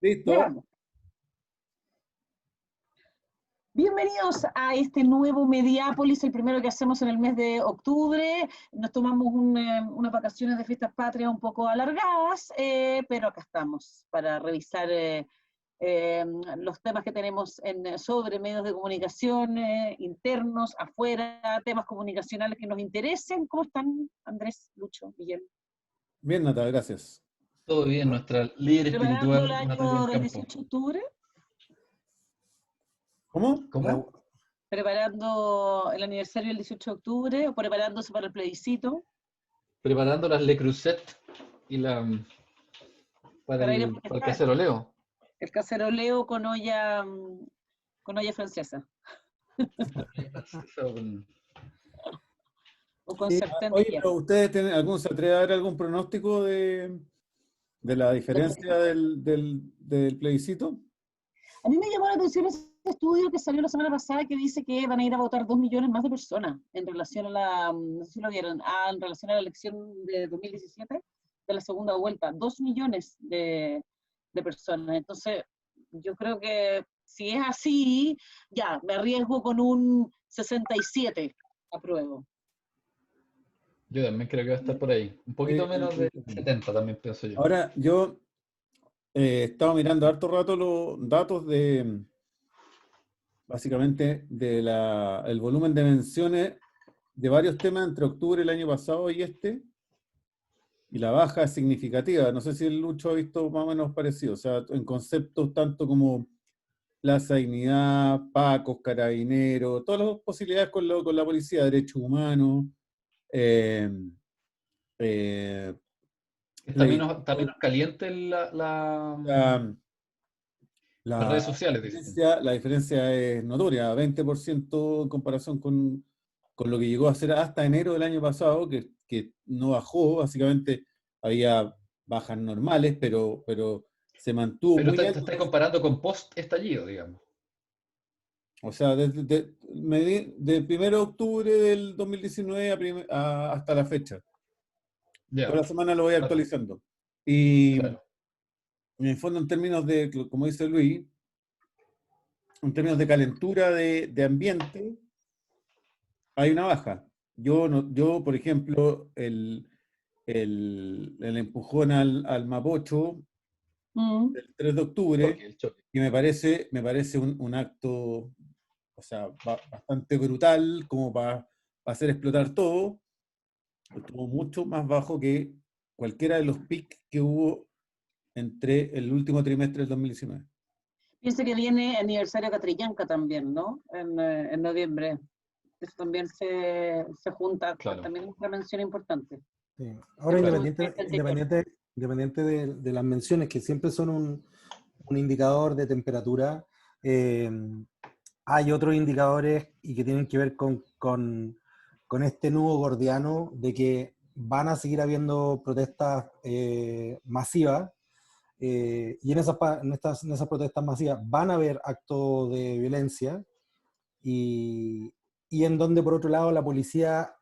Listo. Ya. Bienvenidos a este nuevo Mediápolis, el primero que hacemos en el mes de octubre. Nos tomamos unas vacaciones de fiestas patrias un poco alargadas, pero acá estamos para revisar los temas que tenemos sobre medios de comunicación internos, afuera, temas comunicacionales que nos interesen. ¿Cómo están, Andrés, Lucho, Miguel? Bien, Nata, gracias. Todo bien, nuestra líder ¿Preparando el espiritual, Natalia año del Campo. 18 de octubre? ¿Cómo? ¿Cómo? ¿Preparando el aniversario del 18 de octubre o preparándose para el plebiscito? Preparando las Le Creuset y para Para ir a el protestar. caceroleo. El caceroleo con olla francesa. O con sartén de Oye, hierro. pero ¿ustedes tienen se atreve a dar algún pronóstico de la diferencia del plebiscito? A mí me llamó la atención ese estudio que salió la semana pasada que dice que van a ir a votar 2 millones más de personas en relación a no sé si lo vieron, en relación a la elección de 2017, de la segunda vuelta. 2 millones de personas. Entonces, yo creo que si es así, ya, me arriesgo con un 67, apruebo. Yo también creo que va a estar por ahí. Un poquito menos de 70 también pienso yo. Ahora, yo he estado mirando harto rato los datos básicamente, el volumen de menciones de varios temas entre octubre del año pasado y y la baja es significativa. No sé si el Lucho ha visto más o menos parecido, o sea, en conceptos tanto como Plaza Dignidad, Pacos, Carabineros, todas las posibilidades con la policía, derechos humanos, eh, eh, Está menos caliente la, las redes sociales, dicen. la diferencia es notoria, 20% en comparación con lo que llegó a ser hasta enero del año pasado, que no bajó, básicamente había bajas normales, pero se mantuvo Pero muy te alto. estás comparando con post-estallido, digamos. O sea, de 1 de octubre del 2019 hasta la fecha. Ya, Toda la semana lo voy actualizando. Y claro. en el fondo, en términos de, como dice Luis, en términos de calentura de ambiente, hay una baja. Yo por ejemplo, el empujón al Mapocho del 3 de octubre, El choque. que me parece un acto, o sea, bastante brutal, como para hacer explotar todo, estuvo mucho más bajo que cualquiera de los picos que hubo entre el último trimestre del 2019. Piensa que viene aniversario Catrillanca también, ¿no? En noviembre. Eso también se junta, Claro. también es una mención importante. Sí. Ahora, Pero independiente de las menciones, que siempre son un indicador de temperatura, hay otros indicadores y que tienen que ver con este nudo gordiano de que van a seguir habiendo protestas masivas, y en esas protestas masivas van a haber actos de violencia, y en donde por otro lado la policía,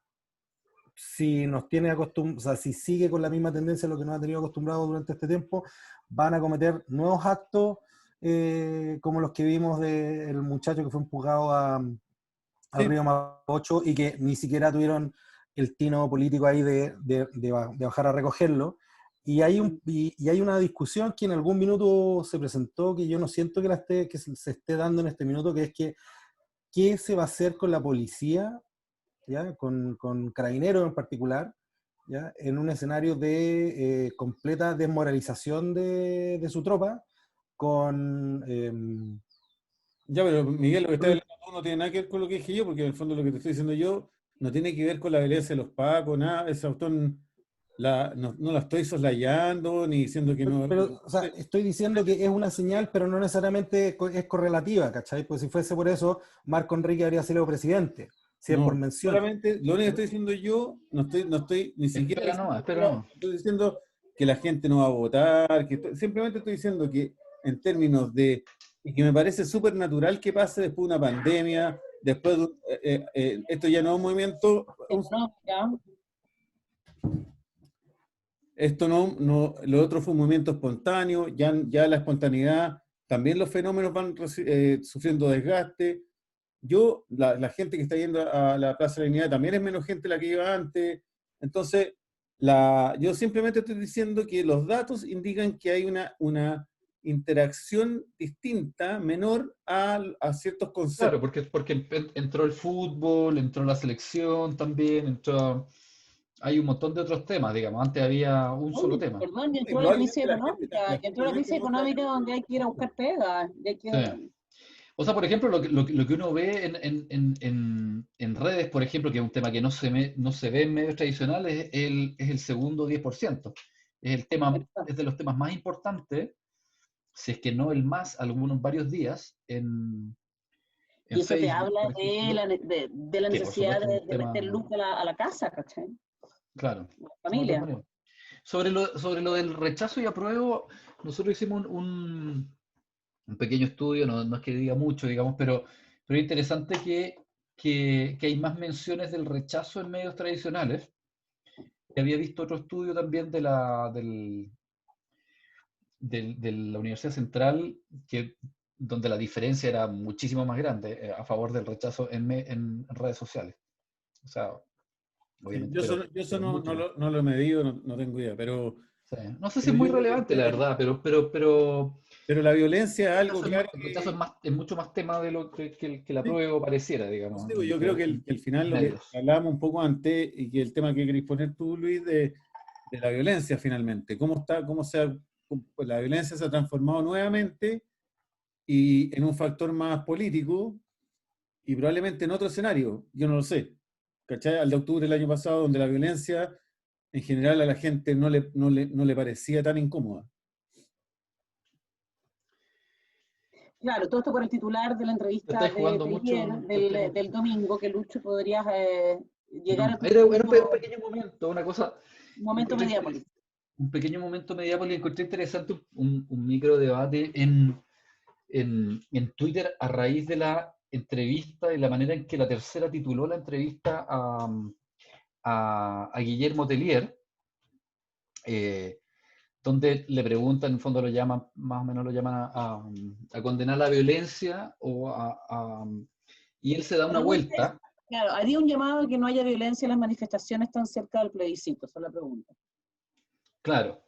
si nos tiene acostumbrados, o sea, si sigue con la misma tendencia a lo que nos ha tenido acostumbrados durante este tiempo, van a cometer nuevos actos, como los que vimos del muchacho que fue empujado al Sí. río Mapocho y que ni siquiera tuvieron el tino político ahí de bajar a recogerlo. Y hay una discusión que en algún minuto se presentó, que yo no siento que se esté dando en este minuto, que es que ¿qué se va a hacer con la policía, ¿ya? Con Carabineros en particular, ¿ya? En un escenario de completa desmoralización de su tropa, con... Ya, pero Miguel, lo que está hablando tú no tiene nada que ver con lo que dije yo, porque en el fondo lo que te estoy diciendo yo no tiene que ver con la violencia de los pacos, nada. Esa autor no la estoy soslayando, ni diciendo que no. Pero, o sea, estoy diciendo que es una señal, pero no necesariamente es correlativa, ¿cachai? Pues si fuese por eso, Marco Enrique habría sido presidente, si es por mención. Solamente, lo único que estoy diciendo yo, no estoy ni siquiera Espera nomás. estoy diciendo que la gente no va a votar, simplemente estoy diciendo que en términos y que me parece súper natural que pase después de una pandemia, después de, esto ya no es un movimiento, no, ya. Esto lo otro fue un movimiento espontáneo, ya la espontaneidad, también los fenómenos van sufriendo desgaste. La gente que está yendo a la Plaza de la Unidad también es menos gente la que iba antes. Entonces, yo simplemente estoy diciendo que los datos indican que hay una interacción distinta, menor a ciertos Claro, conceptos. porque entró el fútbol, entró la selección también, hay un montón de otros temas, digamos. Antes había un solo Oye, tema. perdón, y Y entró la crisis probablemente la gente, económica, y entró la crisis no está económica donde hay que ir a buscar pega, y hay Sí. que... O sea, por ejemplo, lo que uno ve en redes, por ejemplo, que es un tema que no se ve en medios tradicionales, es el segundo 10%. Es de los temas más importantes, si es que no el más, varios días en Y eso te Facebook, habla por de ejemplo, la que por necesidad supuesto es un de meter tema, luz a la casa, ¿cachai? claro, A la no, de todas familia. maneras. Sobre lo del rechazo y apruebo, nosotros hicimos un pequeño estudio, no es que diga mucho, digamos, pero es interesante que hay más menciones del rechazo en medios tradicionales. Había visto otro estudio también de la Universidad Central, donde la diferencia era muchísimo más grande a favor del rechazo en redes sociales. O sea, Sí, obviamente, yo eso pero mucho más. no lo he medido, no tengo idea, Sí. No sé si pero es muy yo creo que relevante, la verdad, pero pero la violencia es algo rechazo claro el rechazo que, es mucho más tema de lo que la sí, prueba pareciera, pues digamos, digo, yo creo que, que al en final lo que medios. hablábamos un poco antes y que el tema que queréis poner tú, Luis, de la violencia finalmente, pues la violencia se ha transformado nuevamente y en un factor más político y probablemente en otro escenario, yo no lo sé, ¿cachai? Al de octubre del año pasado, donde la violencia en general a la gente no le parecía tan incómoda. Claro, todo esto por el titular de la Te entrevista estáis de jugando ayer, mucho el tema. del domingo, que Lucho podrías llegar No, a tu era un punto, pequeño momento, una cosa, momento encontré Mediápolis. un pequeño momento mediápolis, encontré interesante un micro debate en Twitter a raíz de la entrevista y la manera en que la tercera tituló la entrevista a Guillermo Tellier, eh, donde le preguntan, en el fondo lo llaman, más o menos lo llaman a condenar la violencia y él se da La una pregunta es, vuelta. claro, haría un llamado a que no haya violencia en las manifestaciones tan cerca del plebiscito, esa es la pregunta. Claro.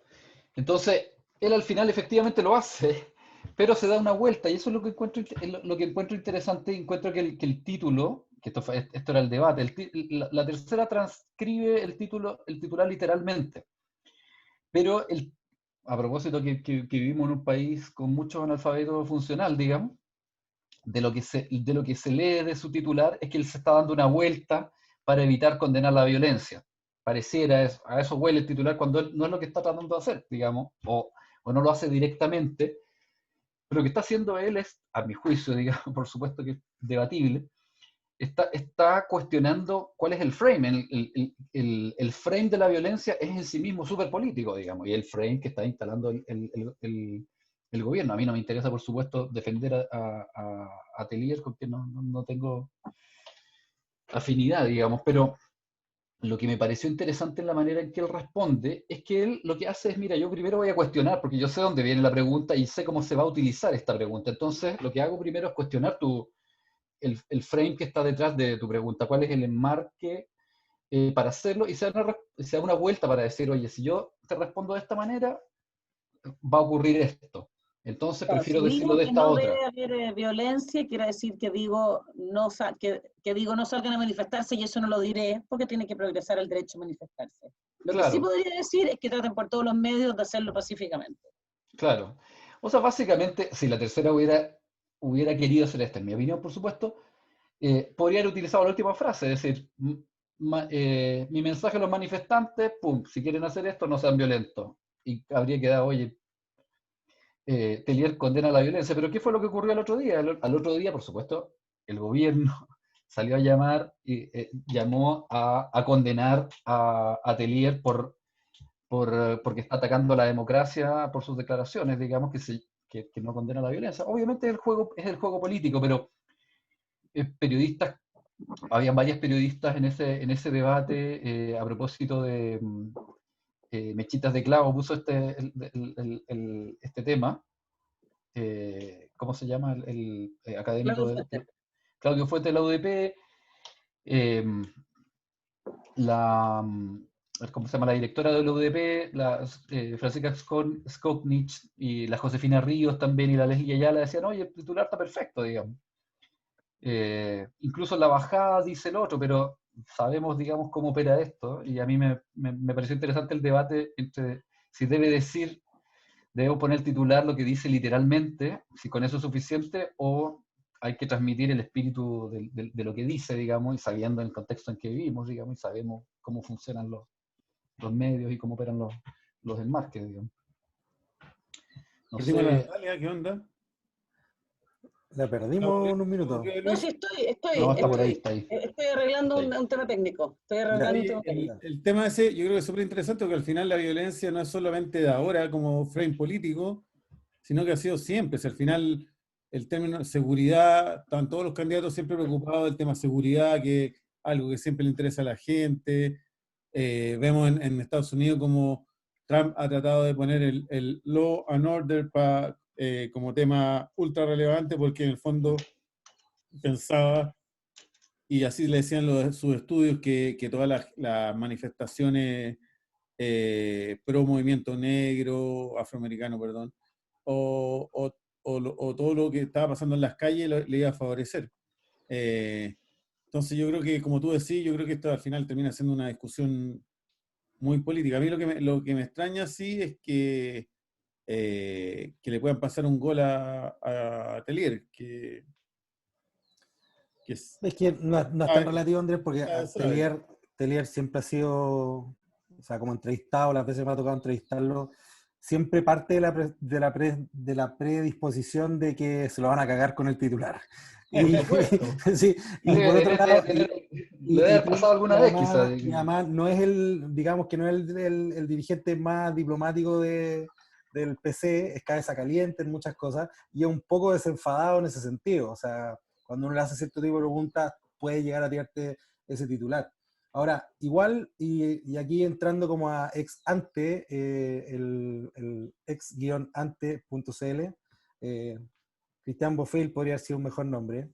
Entonces, él al final efectivamente lo hace, pero se da una vuelta, y eso es lo que encuentro interesante. Encuentro que el título, que esto era el debate, la tercera transcribe el titular literalmente, pero a propósito que vivimos en un país con mucho analfabeto funcional, digamos, de lo que se lee de su titular es que él se está dando una vuelta para evitar condenar la violencia. Pareciera, a eso huele el titular cuando él no es lo que está tratando de hacer, digamos, o no lo hace directamente, pero lo que está haciendo él es, a mi juicio, digamos, por supuesto que es debatible, está cuestionando cuál es el frame. El frame de la violencia es en sí mismo súper político, digamos, y el frame que está instalando el gobierno. A mí no me interesa, por supuesto, defender a Tellier, con quien no tengo afinidad, digamos, pero lo que me pareció interesante en la manera en que él responde es que él lo que hace es, mira, yo primero voy a cuestionar, porque yo sé dónde viene la pregunta y sé cómo se va a utilizar esta pregunta. Entonces, lo que hago primero es cuestionar el frame que está detrás de tu pregunta, cuál es el enmarque para hacerlo, y se da una vuelta para decir, oye, si yo te respondo de esta manera, va a ocurrir esto. Entonces Claro, prefiero si decirlo digo de que esta no debe otra. haber violencia, quiere decir que digo que digo no salgan a manifestarse y eso no lo diré porque tiene que progresar el derecho a manifestarse. Lo que sí Claro, podría decir es que traten por todos los medios de hacerlo pacíficamente. claro. O sea, básicamente, si la tercera hubiera querido hacer esta, en mi opinión, por supuesto, podría haber utilizado la última frase, es decir, mi mensaje a los manifestantes, pum, si quieren hacer esto, no sean violentos. Y habría quedado, oye, Tellier condena la violencia, pero ¿qué fue lo que ocurrió al otro día? Al otro día, por supuesto, el gobierno salió a llamar y llamó a condenar a Tellier porque está atacando la democracia por sus declaraciones, digamos, que no condena la violencia. Obviamente es el juego político, pero periodistas, habían varias periodistas en ese debate a propósito Mechitas de Clavo puso este tema. ¿Cómo se llama? El académico Claudio Fuente. Claudio Fuente de la UDP. ¿Cómo se llama? La directora de la UDP, Francisca Skopnich, y la Josefina Ríos también, y la Leslie Ayala decían, oye, el titular está perfecto, digamos. Incluso en la bajada dice el otro, pero sabemos, digamos, cómo opera esto, y a mí me pareció interesante el debate entre si debo poner el titular lo que dice literalmente, si con eso es suficiente, o hay que transmitir el espíritu de lo que dice, digamos, y sabiendo el contexto en que vivimos, digamos, y sabemos cómo funcionan los medios y cómo operan los enmarques, digamos. No Perdimos la sé. Natalia, ¿qué onda? La perdimos en un minuto. No, sí, No, está por ahí, está ahí. estoy arreglando Está ahí. un tema técnico. Estoy Ya. arreglando un tema Oye, técnico. el tema ese yo creo que es súper interesante porque al final la violencia no es solamente de ahora como frame político, sino que ha sido siempre. Si al final el término seguridad, están todos los candidatos siempre preocupados del tema seguridad, que es algo que siempre le interesa a la gente. Vemos en Estados Unidos como Trump ha tratado de poner el law and order como tema ultra relevante porque en el fondo pensaba, y así le decían sus estudios, que todas las manifestaciones pro movimiento negro, afroamericano, perdón, o todo lo que estaba pasando en las calles le iba a favorecer. Entonces yo creo que, como tú decís, yo creo que esto al final termina siendo una discusión muy política. A mí lo que me extraña sí es que le puedan pasar un gol a Telier, Es que no es tan relativo, Andrés, porque sabe. Telier siempre ha sido, o sea, como entrevistado, las veces que me ha tocado entrevistarlo, siempre parte de la predisposición de que se lo van a cagar con el titular. Y, sí, y por otro lado, le debe haber pasado alguna vez, quizás. y además no es digamos que no es el dirigente más diplomático del PC, es cabeza caliente en muchas cosas, y es un poco desenfadado en ese sentido. O sea, cuando uno le hace cierto tipo de preguntas, puede llegar a tirarte ese titular. Ahora, igual, y aquí entrando como a ex ante, el ex-ante.cl, Cristian Bofill podría ser un mejor nombre.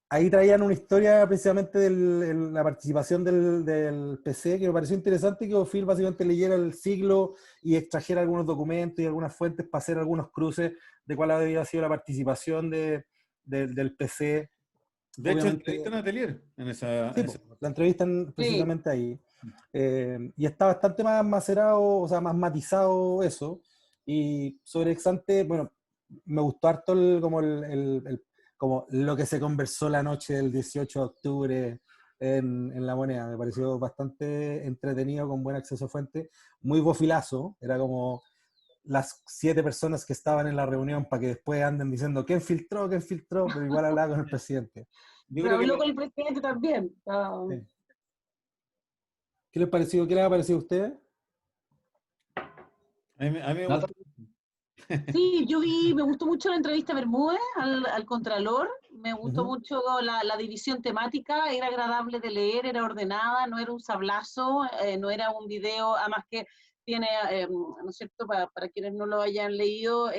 Ahí traían una historia precisamente de la participación del PC, que me pareció interesante que Bofill básicamente leyera el siglo y extrajera algunos documentos y algunas fuentes para hacer algunos cruces de cuál había sido la participación del PC. De hecho, Obviamente, entrevistan a Telier en esa... sí, la entrevistan precisamente ahí. Y está bastante más macerado, o sea, más matizado eso. Y sobre Exante, bueno, me gustó harto como lo que se conversó la noche del 18 de octubre en La Moneda. Me pareció bastante entretenido, con buen acceso a fuente. Muy bofilazo, era como las 7 personas que estaban en la reunión para que después anden diciendo ¿quién filtró? Pero igual hablaba con el presidente. Pero habló con el presidente también. Sí. ¿Qué les pareció? ¿Qué les ha parecido a ustedes? A mí me gustó. Sí, me gustó mucho la entrevista a Bermúdez, al Contralor, me gustó mucho la división temática, era agradable de leer, era ordenada, no era un sablazo, no era un video, además que tiene, ¿no es cierto?, para quienes no lo hayan leído,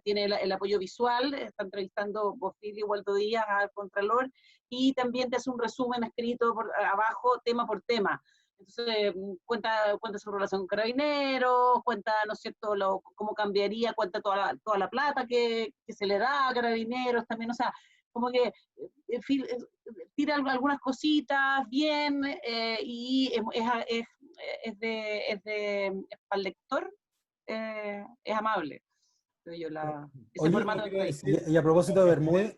tiene el apoyo visual, está entrevistando Bofill y Waldo Díaz al Contralor, y también te hace un resumen escrito abajo, tema por tema. Entonces, cuenta su relación con Carabineros, cuenta, ¿no es cierto?, cómo cambiaría, cuenta toda la plata que se le da a Carabineros también, o sea, como que tira algunas cositas bien, y para el lector, es amable. Yo ese Oye, formato de entrevista. y a propósito de Bermúdez,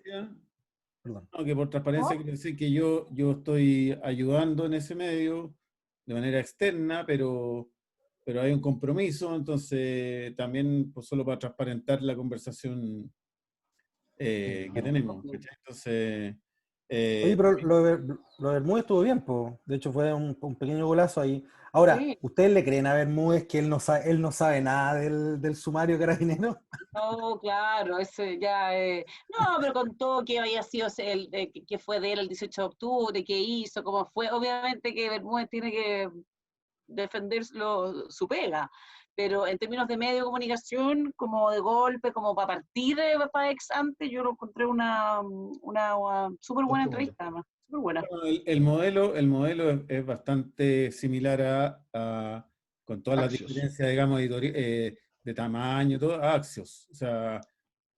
perdón. No, que por transparencia quiero decir que yo estoy ayudando en ese medio de manera externa, pero hay un compromiso, entonces también pues, solo para transparentar la conversación que tenemos. ¿Cachai? Entonces, Oye, pero lo de Bermúdez estuvo bien, po. De hecho fue un pequeño golazo ahí. Ahora, Sí. ¿ustedes le creen a Bermúdez que él no sabe nada del sumario carabinero? No, claro, ese ya. No, pero contó que había sido que fue de él el 18 de octubre, que hizo, cómo fue. Obviamente que Bermúdez tiene que defender su pega. Pero en términos de medio de comunicación, como de golpe, como para partir para ex ante, yo lo encontré una súper buena entrevista, además, súper buena. Bueno, el modelo es bastante similar con todas las Axios. diferencias, digamos, de tamaño, todo, a Axios. O sea,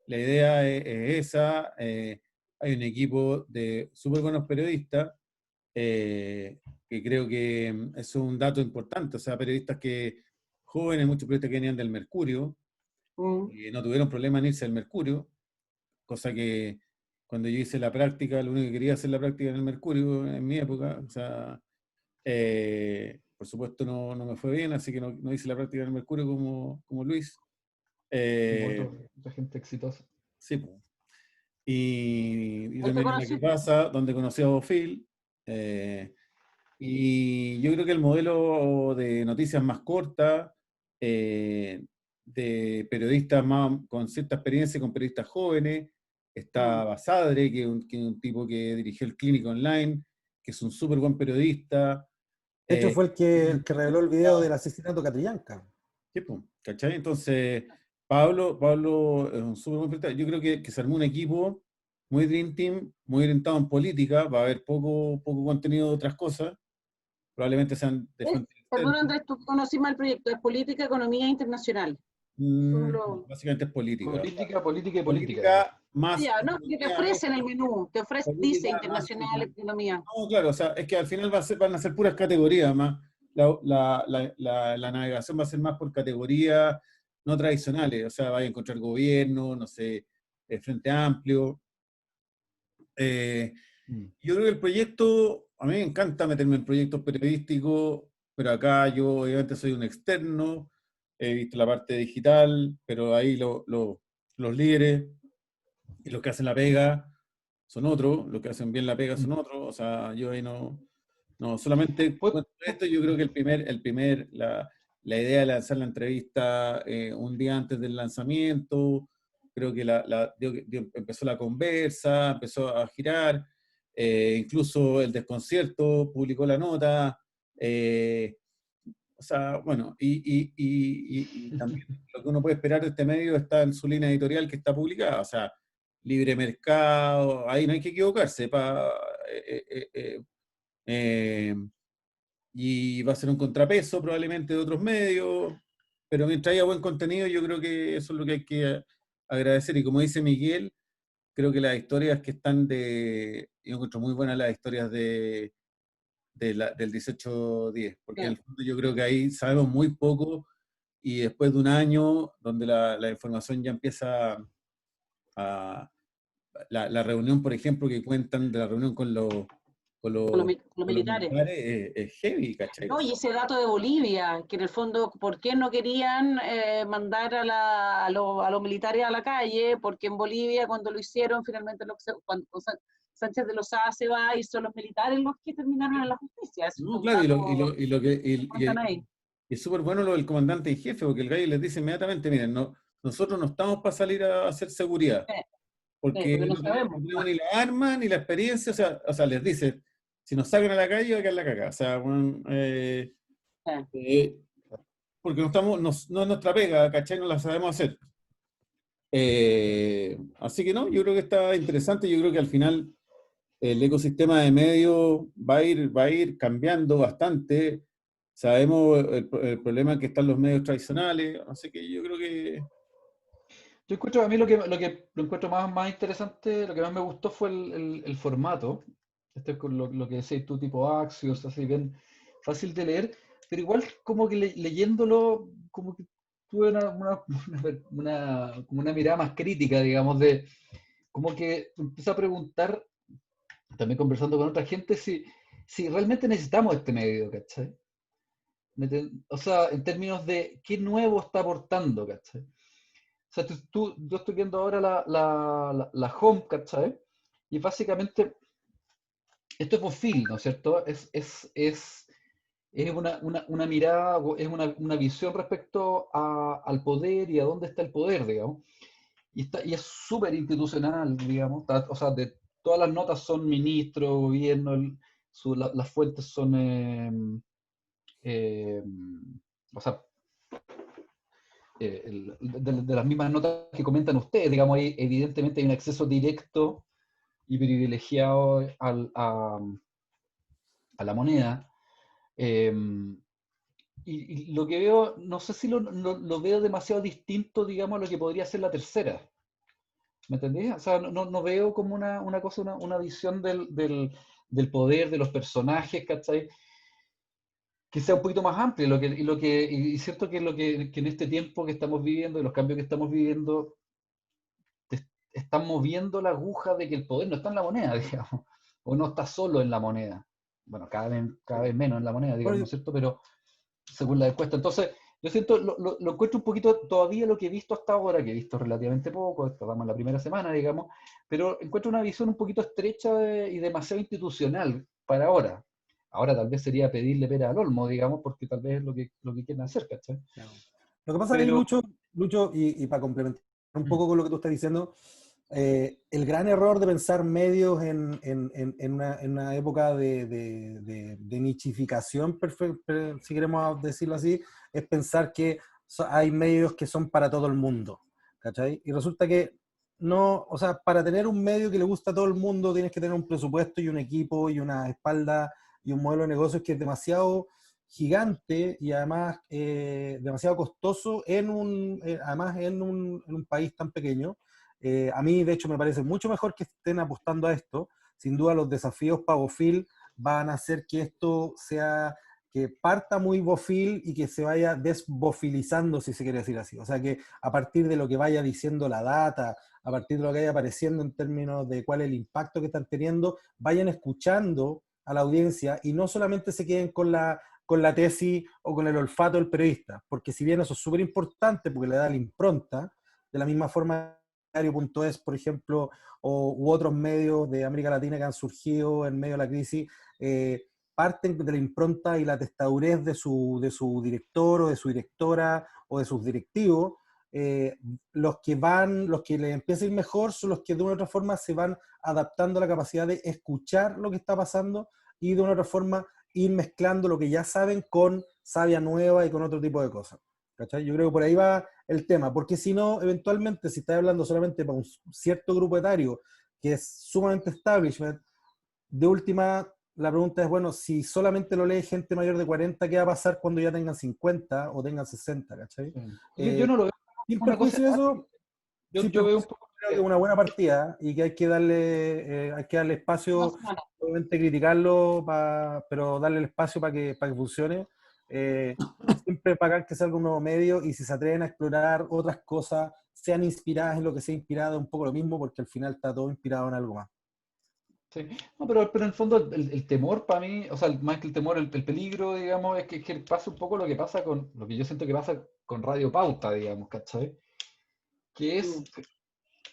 la idea es esa. Hay un equipo de súper buenos periodistas, que creo que eso es un dato importante. O sea, periodistas jóvenes, muchos periodistas que venían del Mercurio, no tuvieron problema en irse al Mercurio, cosa que cuando yo hice la práctica, lo único que quería hacer la práctica en el Mercurio en mi época, o sea, por supuesto no me fue bien, así que no hice la práctica en el Mercurio como Luis. Otra gente exitosa. Sí, pues. Y ¿Dónde también en la que conociste? pasa, donde conocí a Bofil. Y yo creo que el modelo de noticias más cortas, de periodistas más con cierta experiencia, con periodistas jóvenes, está Basadre, que es un tipo que dirigió el Clínico Online, que es un súper buen periodista. De hecho, fue el que reveló el video del asesinato de Catrillanca. Sí, pues, ¿cachai? Entonces, Pablo es un súper buen periodista. Yo creo que se armó un equipo muy Dream Team, muy orientado en política, va a haber poco contenido de otras cosas, probablemente sean de fuente Perdón, externa. Andrés, tú conocí mal el proyecto, es Política, Economía Internacional. Básicamente es política. Política y política. Política más Ya, no, que te economía, ofrecen el menú, dice política más Internacional, Economía. no, claro, o sea, es que al final van a ser puras categorías más. La navegación va a ser más por categorías no tradicionales, o sea, va a encontrar gobierno, no sé, Frente Amplio. Yo creo que el proyecto, a mí me encanta meterme en proyectos periodísticos, pero acá yo obviamente soy un externo, he visto la parte digital, pero ahí los líderes y los que hacen la pega son otros, los que hacen bien la pega son otros, o sea, yo ahí no solamente cuento esto. Yo creo que la idea de lanzar la entrevista un día antes del lanzamiento, creo que empezó la conversa, empezó a girar, incluso el desconcierto publicó la nota, o sea, bueno, y también lo que uno puede esperar de este medio está en su línea editorial que está publicada, o sea, libre mercado, ahí no hay que equivocarse, y va a ser un contrapeso probablemente de otros medios, pero mientras haya buen contenido, yo creo que eso es lo que hay que agradecer. Y como dice Miguel, creo que las historias que yo encuentro muy buenas las historias del 1810, porque en el fondo yo creo que ahí sabemos muy poco y después de un año donde la información ya empieza la reunión, por ejemplo, que cuentan de la reunión con los Militares. Es heavy, ¿cachai? No, y ese dato de Bolivia, que en el fondo, ¿por qué no querían mandar a los militares a la calle? Porque en Bolivia, cuando lo hicieron, finalmente cuando Sánchez de Lozada se va y son los militares los que terminaron en la justicia. No, claro, y es súper bueno lo del comandante y jefe, porque el gallo les dice inmediatamente, miren, nosotros no estamos para salir a hacer seguridad, porque no no sabemos. tenemos ni la arma ni la experiencia, o sea, les dice, si nos sacan a la calle, va a quedar la caca. O sea, bueno, porque no es nuestra pega, ¿cachai? No la sabemos hacer. Así que no, yo creo que está interesante. Yo creo que al final el ecosistema de medios va a ir cambiando bastante. Sabemos el problema que están los medios tradicionales, así que yo creo que... Yo encuentro, a mí lo encuentro más interesante, lo que más me gustó fue el formato. Este es con lo que decís tú, tipo Axios, así bien fácil de leer, pero igual como que leyéndolo, como que tuve como una mirada más crítica, digamos, como que empecé a preguntar, también conversando con otra gente, si realmente necesitamos este medio, ¿cachai? O sea, en términos de qué nuevo está aportando, ¿cachai? O sea, yo estoy viendo ahora la home, ¿cachai? Y básicamente, esto es Bofil, ¿no es cierto? Es una mirada, es una visión respecto al poder y a dónde está el poder, digamos. Y es súper institucional, digamos. O sea, todas las notas son ministro, gobierno, las fuentes son o sea, de las mismas notas que comentan ustedes, digamos, evidentemente hay un acceso directo y privilegiado a la moneda. Y lo que veo, no sé si lo veo demasiado distinto, digamos, a lo que podría ser la tercera. ¿Me entendés? O sea, no veo como una cosa, una visión del poder, de los personajes, ¿cachai? Que sea un poquito más amplia. Y cierto que que en este tiempo que estamos viviendo, y los cambios que estamos viviendo, están moviendo la aguja de que el poder no está en la moneda, digamos, o no está solo en la moneda. Bueno, cada vez menos en la moneda, digamos, ¿no es cierto? Pero según la encuesta. Entonces, yo siento, lo encuentro un poquito todavía lo que he visto hasta ahora, que he visto relativamente poco, estamos en la primera semana, digamos, pero encuentro una visión un poquito estrecha y demasiado institucional para ahora. Ahora tal vez sería pedirle pera al olmo, digamos, porque tal vez es lo que quieren hacer, ¿cachai? Claro. Lo que pasa es que Lucho, y para complementar un poco con lo que tú estás diciendo, el gran error de pensar medios en una época de nichificación, si queremos decirlo así, es pensar que hay medios que son para todo el mundo, ¿cachai? Y resulta que no, o sea, para tener un medio que le gusta a todo el mundo tienes que tener un presupuesto y un equipo y una espalda y un modelo de negocios que es demasiado gigante y además demasiado costoso además en un país tan pequeño. A mí, de hecho, me parece mucho mejor que estén apostando a esto. Sin duda, los desafíos para Bofil van a hacer que esto que parta muy bofil y que se vaya desbofilizando, si se quiere decir así. O sea, que a partir de lo que vaya diciendo la data, a partir de lo que vaya apareciendo en términos de cuál es el impacto que están teniendo, vayan escuchando a la audiencia y no solamente se queden con la tesis o con el olfato del periodista, porque si bien eso es súper importante porque le da la impronta, de la misma forma Diario.es, por ejemplo, u otros medios de América Latina que han surgido en medio de la crisis, parten de la impronta y la testadurez de su director o de su directora o de sus directivos. Los que les empieza a ir mejor son los que de una u otra forma se van adaptando a la capacidad de escuchar lo que está pasando y de una u otra forma ir mezclando lo que ya saben con savia nueva y con otro tipo de cosas. ¿Cachai? Yo creo que por ahí va el tema, porque si no, eventualmente, si estás hablando solamente para un cierto grupo etario que es sumamente establishment, de última, la pregunta es, bueno, si solamente lo lee gente mayor de 40, ¿qué va a pasar cuando ya tengan 50 o tengan 60? ¿Cachai? Yo no lo veo Sin como una cosa. perjuicio de eso, Yo veo un poco. creo que es una buena partida y que hay que darle espacio, obviamente criticarlo, pero darle el espacio para que funcione. Siempre pagar que salga un nuevo medio y si se atreven a explorar otras cosas, sean inspiradas en lo que sea inspirado, un poco lo mismo, porque al final está todo inspirado en algo más. Sí. No, pero en el fondo el temor para mí, o sea, más que el temor, el peligro, digamos, es que pasa un poco lo que pasa con, lo que yo siento que pasa con Radio Pauta, digamos, ¿cachai? Que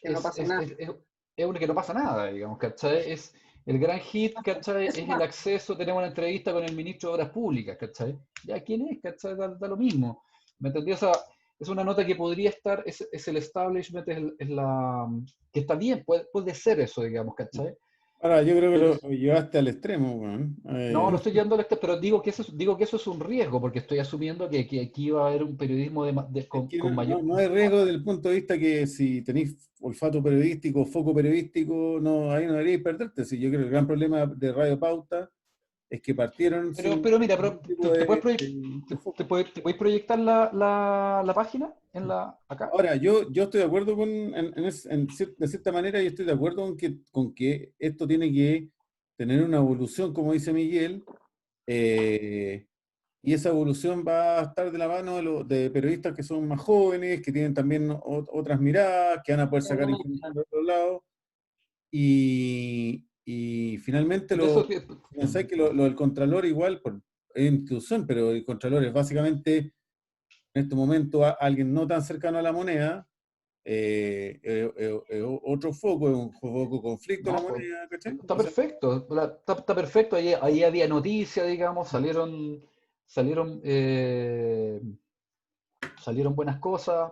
que no pasa nada. es que no pasa nada, digamos, ¿cachai? Es el gran hit, ¿cachai? Es el acceso, tenemos una entrevista con el ministro de Obras Públicas, ¿cachai? Ya, ¿quién es? ¿Cachai? Da lo mismo. ¿Me entendí? O sea, es una nota que podría estar, es el establishment, que está bien, puede ser eso, digamos, ¿cachai? Ahora, yo creo que lo llevaste al extremo, weón. No, no estoy llevando al extremo, pero digo que eso es un riesgo, porque estoy asumiendo que aquí va a haber un periodismo con mayor. No hay riesgo desde el punto de vista que si tenéis olfato periodístico, foco periodístico, no, ahí no deberíais perderte. Si yo creo que el gran problema de Radio Pauta es que partieron Pero mira, ningún tipo de foco. ¿te puedes proyectar la página acá? Ahora, yo estoy de acuerdo de cierta manera, yo estoy de acuerdo con que esto tiene que tener una evolución, como dice Miguel, y esa evolución va a estar de la mano de periodistas que son más jóvenes, que tienen también otras miradas, que van a poder sacar información de otro lado. Y finalmente, pensáis que lo del Contralor igual, es institución, pero el Contralor es básicamente, en este momento, alguien no tan cercano a la moneda, otro foco, es un foco conflicto No, a la moneda, ¿cachai? está perfecto, está perfecto. Ahí había noticias, digamos, salieron salieron buenas cosas,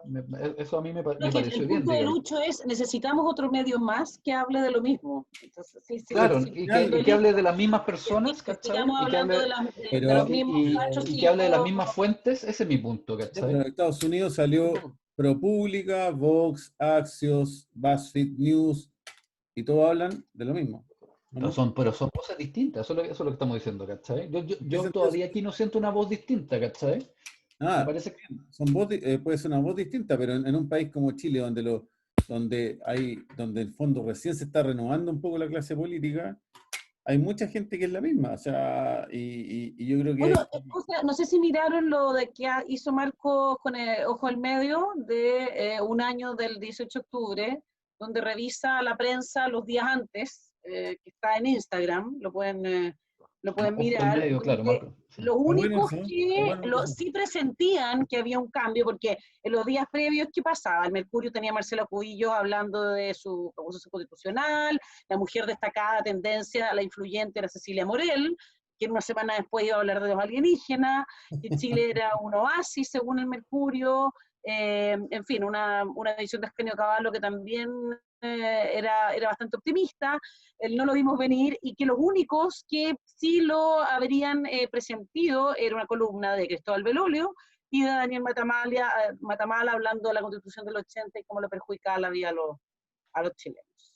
eso a mí me Creo que pareció el bien, punto de digamos. Lucho es, necesitamos otro medio más que hable de lo mismo. Entonces, sí, sí, Claro, sí, y que hable de las mismas personas, que ¿cachai? sigamos Y que hablando hable, de los Pero, mismos cachos y que hable de las chicos. mismas fuentes, ese es mi punto, ya, pero ¿cachai? en Estados Unidos salió ProPublica, Vox, Axios, BuzzFeed News, y todos hablan de lo mismo, ¿o no? Pero son voces distintas, eso es lo que estamos diciendo, ¿cachai? ¿En qué Yo sentido? todavía aquí no siento una voz distinta, ¿cachai? Me Ah, parece que, son puede ser una voz distinta, pero en un país como Chile, donde en el fondo recién se está renovando un poco la clase política, hay mucha gente que es la misma, o sea, y yo creo que Bueno, o sea, no sé si miraron lo de que hizo Marco con el Ojo al Medio de un año del 18 de octubre, donde revisa la prensa los días antes, que está en Instagram, lo pueden ojo al mirar, medio, claro, donde Marco. Sí. los está bueno únicos eso, está que bueno eso. sí presentían que había un cambio, porque en los días previos, ¿qué pasaba? El Mercurio tenía a Marcelo Cubillos hablando de su proceso constitucional, la mujer destacada tendencia, la influyente era Cecilia Morel, que una semana después iba a hablar de los alienígenas, que Chile era un oasis según el Mercurio, en fin, una edición de Ascanio Caballo que también era bastante optimista, no lo vimos venir, y que los únicos que sí lo habrían presentido era una columna de Cristóbal Belolio y de Daniel Matamala hablando de la Constitución del 80 y cómo lo perjudicaba la vida a los chilenos.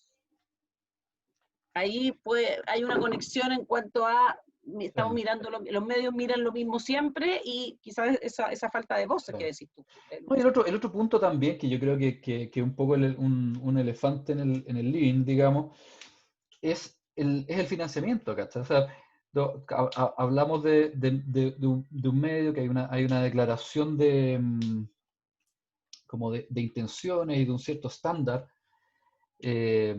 Ahí pues, hay una conexión en cuanto a, estamos Claro. mirando, los medios miran lo mismo siempre y quizás esa falta de voces Claro. que decís tú. No, y el otro punto también, que yo creo que un poco un elefante en el living, digamos, es el financiamiento, ¿cachai? O sea, hablamos de un medio que hay una declaración como de intenciones y de un cierto estándar, eh,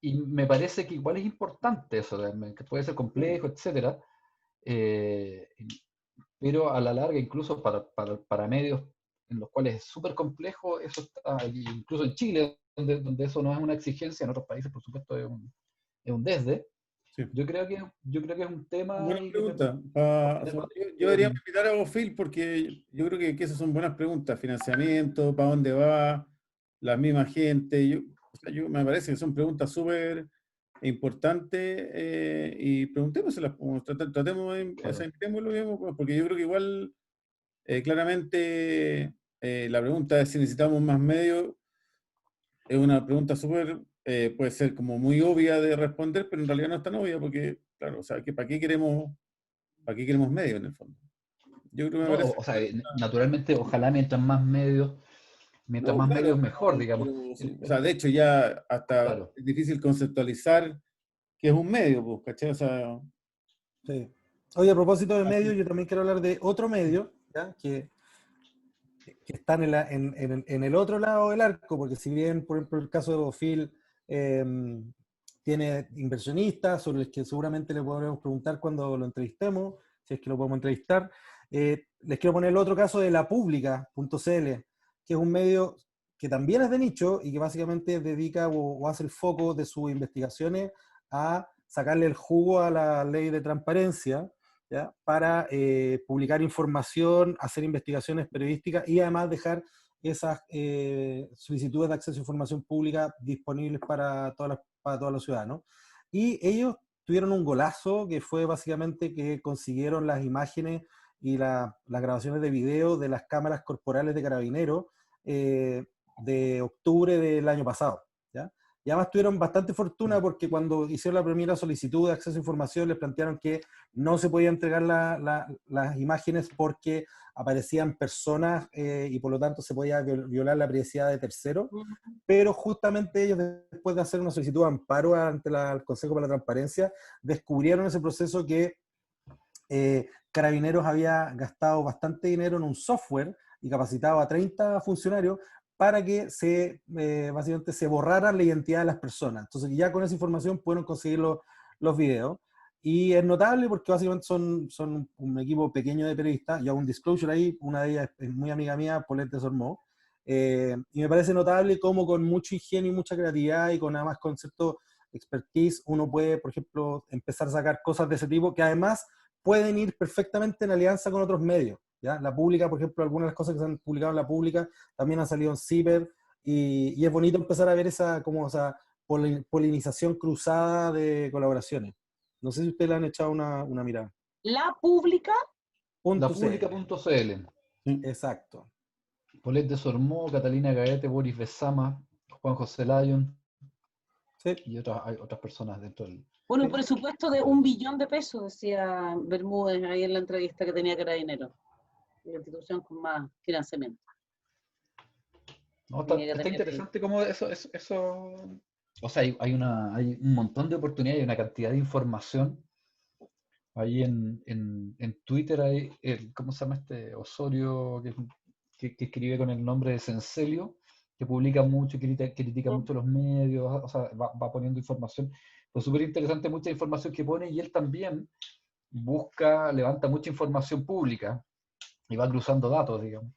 y me parece que igual es importante eso, que puede ser complejo, etcétera, eh, pero a la larga, incluso para medios en los cuales es súper complejo, eso está, incluso en Chile, donde eso no es una exigencia, en otros países, por supuesto, es un desde. Sí. Yo creo que es un tema Buena ahí pregunta. Yo debería invitar a Bofil porque yo creo que esas son buenas preguntas. Financiamiento, ¿para dónde va? La misma gente. Me parece que son preguntas súper importantes y preguntémoselas, pues, tratemos, o sea, claro, invitémoslo, digamos, pues, porque yo creo que igual claramente la pregunta es si necesitamos más medios. Es una pregunta súper, puede ser como muy obvia de responder, pero en realidad no es tan obvia porque, claro, o sea, ¿para qué queremos medios en el fondo? Yo creo que me ¿no? parece... O sea, naturalmente, ojalá mientras No, más claro, medios mejor, digamos. pero sí, o sea, de hecho ya hasta Claro, es difícil conceptualizar qué es un medio, pues, ¿cachai? O sea, Sí. Oye, a propósito de medios, así, yo también quiero hablar de otro medio, ¿ya? Que están en el otro lado del arco, porque si bien, por ejemplo, el caso de Bofil tiene inversionistas sobre los que seguramente le podremos preguntar cuando lo entrevistemos, si es que lo podemos entrevistar, les quiero poner el otro caso de lapublica.cl, que es un medio que también es de nicho y que básicamente dedica o hace el foco de sus investigaciones a sacarle el jugo a la ley de transparencia, ¿ya? Para publicar información, hacer investigaciones periodísticas y además dejar esas solicitudes de acceso a información pública disponibles para todos los ciudadanos. Y ellos tuvieron un golazo que fue básicamente que consiguieron las imágenes y las grabaciones de video de las cámaras corporales de Carabineros de octubre del año pasado, ¿ya? Y además tuvieron bastante fortuna porque cuando hicieron la primera solicitud de acceso a información les plantearon que no se podía entregar las imágenes porque aparecían personas y por lo tanto se podía violar la privacidad de terceros, pero justamente ellos después de hacer una solicitud de amparo ante el Consejo para la Transparencia, descubrieron ese proceso que Carabineros había gastado bastante dinero en un software y capacitado a 30 funcionarios para que básicamente se borrara la identidad de las personas. Entonces ya con esa información pudieron conseguir los videos. Y es notable porque básicamente son un equipo pequeño de periodistas, y hago un disclosure ahí, una de ellas es muy amiga mía, Paulette de Sormó, y me parece notable cómo con mucho ingenio y mucha creatividad y con además concepto expertise uno puede, por ejemplo, empezar a sacar cosas de ese tipo que además pueden ir perfectamente en alianza con otros medios. ¿ya? La pública, por ejemplo, algunas de las cosas que se han publicado en la pública también han salido en Ciber, y es bonito empezar a ver esa, como, o sea, polinización cruzada de colaboraciones. No sé si ustedes le han echado una mirada. La pública, Punto CL. Lapublica.cl. Exacto. Paulette de Sormó, Catalina Gaete, Boris Besama, Juan José Lyon Sí. y hay otras personas dentro del... bueno, un Sí. presupuesto de 1 billón de pesos, decía Bermúdez ahí en la entrevista que tenía Carabineros, la institución con más financiamiento. No, Tenía que está tener- interesante cómo eso, o sea, hay un montón de oportunidades, hay una cantidad de información. Ahí en Twitter hay, ¿cómo se llama este? Osorio, que escribe con el nombre de Senselio, que publica mucho, critica mucho los medios, o sea, va poniendo información. Pues súper interesante, mucha información que pone, y él también levanta mucha información pública y va cruzando datos, digamos.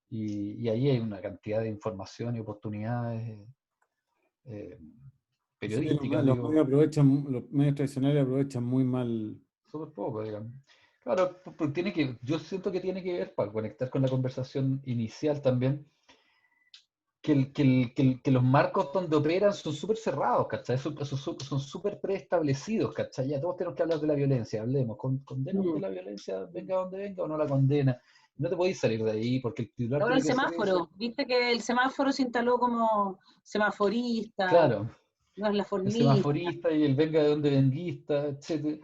Y ahí hay una cantidad de información y oportunidades Sí, periodísticas, los digo. los medios tradicionales aprovechan muy mal. Súper poco, digamos. Claro, porque yo siento que tiene que ver, para conectar con la conversación inicial también, que los marcos donde operan son súper cerrados, ¿cachai? Son súper preestablecidos, ¿cachai? Ya todos tenemos que hablar de la violencia, hablemos, condenamos de la violencia, venga donde venga, o no la condena. No te podéis salir de ahí, porque el titular Ahora tiene el que ser ese. semáforo, viste que el semáforo se instaló como semaforista, Claro, no es la el formista. semaforista y el venga de donde venguista, etcétera,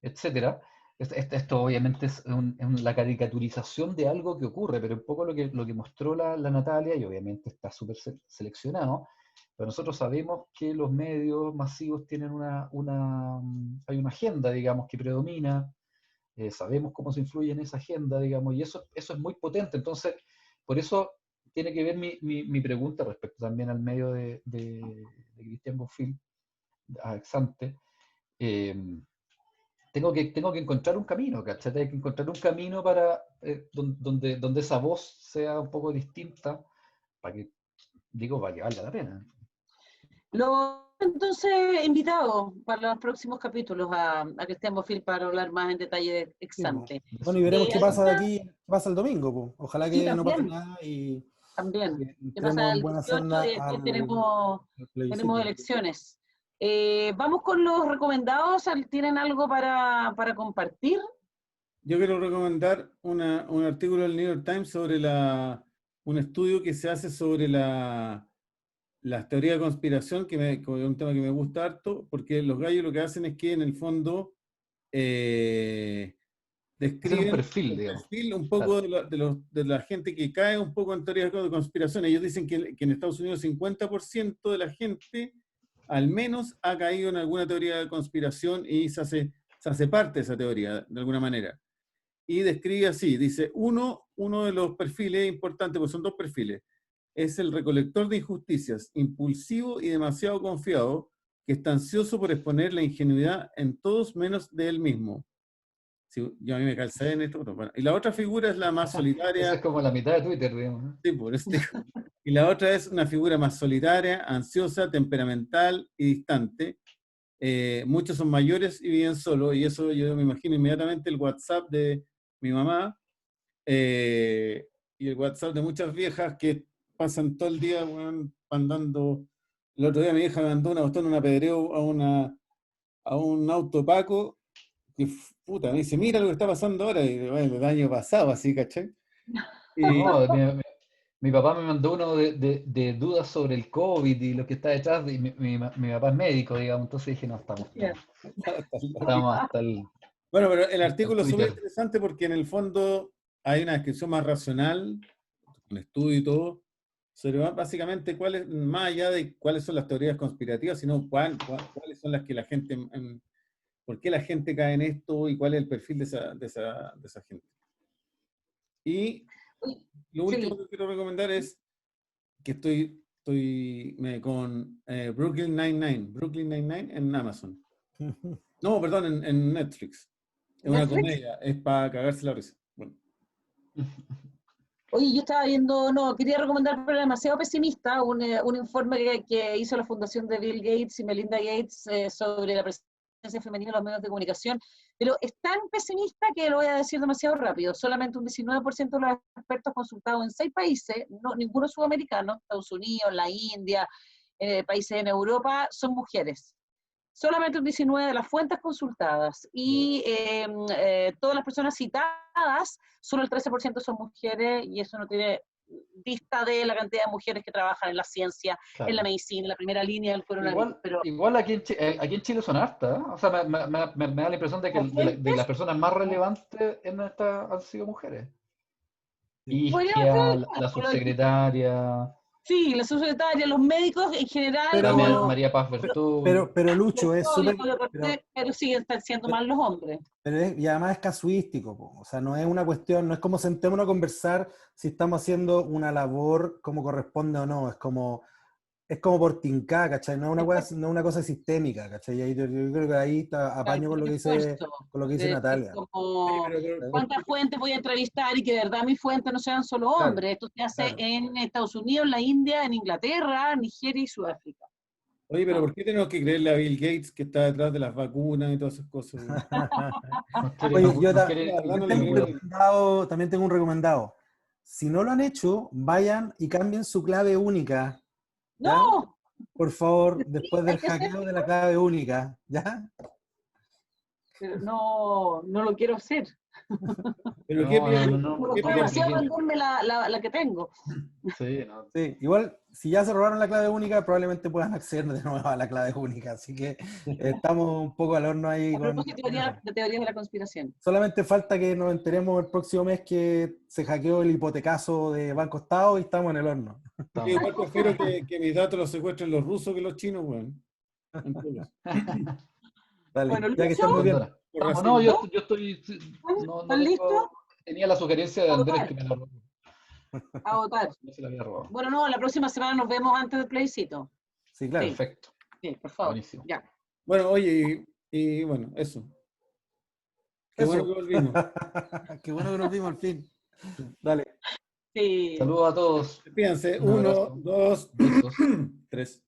etcétera. Esto obviamente es la caricaturización de algo que ocurre, pero un poco lo que mostró la Natalia, y obviamente está súper seleccionado, pero nosotros sabemos que los medios masivos tienen hay una agenda, digamos, que predomina, sabemos cómo se influye en esa agenda, digamos, y eso es muy potente. Entonces, por eso tiene que ver mi pregunta respecto también al medio de Cristian Bonfil, a Exante. Tengo que encontrar un camino, ¿cachai? Tengo que encontrar un camino para donde esa voz sea un poco distinta, para que valga la pena. Entonces, invitado para los próximos capítulos a Cristian Bonfil para hablar más en detalle de Exante. Bueno, y veremos qué pasa de aquí, qué pasa el domingo, po. Ojalá Sí, que no pase también. nada y También. que ¿Qué pasa entremos en el buena 18 senda y después al tenemos plebiscito. elecciones? Vamos con los recomendados. ¿Tienen algo para compartir? Yo quiero recomendar un artículo del New York Times sobre un estudio que se hace sobre las teorías de conspiración, que es un tema que me gusta harto, porque los gallos lo que hacen es que en el fondo Hacer un describen perfil, el digamos. perfil un poco de la gente que cae un poco en teorías de conspiración. Ellos dicen que en Estados Unidos 50% de la gente al menos ha caído en alguna teoría de conspiración y se hace parte de esa teoría de alguna manera. Y describe así, dice, uno de los perfiles importantes, pues son dos perfiles, es el recolector de injusticias, impulsivo y demasiado confiado, que está ansioso por exponer la ingenuidad en todos menos de él mismo. Sí, yo a mí me calzé en esto. Bueno, y la otra figura es la más Esa solitaria. es como la mitad de Twitter, digamos, ¿no? Sí, por eso digo. Y la otra es una figura más solitaria, ansiosa, temperamental y distante. Muchos son mayores y viven solos, y eso yo me imagino inmediatamente el WhatsApp de mi mamá y el WhatsApp de muchas viejas que pasan todo el día, bueno, andando. El otro día mi hija me mandó un apedreo a un auto opaco, que puta, me dice, mira lo que está pasando ahora, y bueno, el año pasado, así, ¿cachai? Y, No, mi papá me mandó uno de dudas sobre el COVID y lo que está detrás, y mi papá es médico, digamos, entonces dije, no, estamos hasta el bueno, pero el artículo es súper Twitter. interesante porque en el fondo hay una descripción más racional, un estudio y todo, sobre básicamente más allá de cuáles son las teorías conspirativas, sino cuáles son las que la gente, por qué la gente cae en esto y cuál es el perfil de esa gente. Y lo último que quiero recomendar es que estoy con Brooklyn Nine-Nine en Amazon. No, perdón, en Netflix. Es una comedia, es para cagarse la risa. Bueno. Oye, yo estaba viendo, quería recomendar, pero demasiado pesimista, un informe que hizo la fundación de Bill Gates y Melinda Gates sobre la presidencia presencia femenina en los medios de comunicación, pero es tan pesimista que lo voy a decir demasiado rápido. Solamente un 19% de los expertos consultados en 6 países, no, ninguno sudamericano, Estados Unidos, la India, países en Europa, son mujeres. Solamente un 19% de las fuentes consultadas. Y todas las personas citadas, solo el 13% son mujeres, y eso no tiene vista de la cantidad de mujeres que trabajan en la ciencia, Claro. en la medicina, en la primera línea del coronavirus. Igual aquí en Chile son hartas, ¿eh? O sea, me da la impresión de que de las personas más relevantes en esta han sido mujeres. Isquia, la subsecretaria, Sí, la subsecretaria, los médicos en general. Pero- María Paz Bertú. Pero Lucho, es súper... Pero siguen siendo más los hombres. Y además es casuístico, po. O sea, no es una cuestión, no es como sentémonos a conversar si estamos haciendo una labor como corresponde o no, es como por tincar, ¿cachai? No es una cosa sistémica, ¿cachai? Y ahí yo creo que ahí está, apaño con lo que dice Natalia. ¿Cuántas fuentes voy a entrevistar y que de verdad mis fuentes no sean solo hombres? Esto se hace en Estados Unidos, la India, en Inglaterra, Nigeria y Sudáfrica. Oye, pero ¿por qué tenemos que creerle a Bill Gates que está detrás de las vacunas y todas esas cosas? Oye, yo también tengo un recomendado. Si no lo han hecho, vayan y cambien su clave única. ¿Ya? ¡No! Por favor, después del hackeo de la clave única, ¿ya? Pero no lo quiero hacer. ¿Pero qué piensas? Demasiado venderme la que tengo. Sí, no. Sí, igual, si ya se robaron la clave única, probablemente puedan acceder de nuevo a la clave única, así que estamos un poco al horno ahí. A propósito de teorías de la conspiración. Solamente falta que nos enteremos el próximo mes que se hackeó el hipotecaso de Banco Estado y estamos en el horno. Yo igual prefiero que mis datos los secuestren los rusos que los chinos, weón. Dale, Bueno, ya que están muy bien. No, yo estoy... ¿Están listos? Tenía la sugerencia de Andrés que me la robó. A votar. No se la había robado. Bueno, no, la próxima semana nos vemos antes del plebiscito. Sí, claro. Perfecto. Sí, por favor. Buenísimo. Ya. Bueno, oye, y bueno, eso. Qué bueno que volvimos. Qué bueno que nos vimos al fin. Dale. Sí. Saludos a todos. Fíjense, Un 1, abrazo. 2, 3.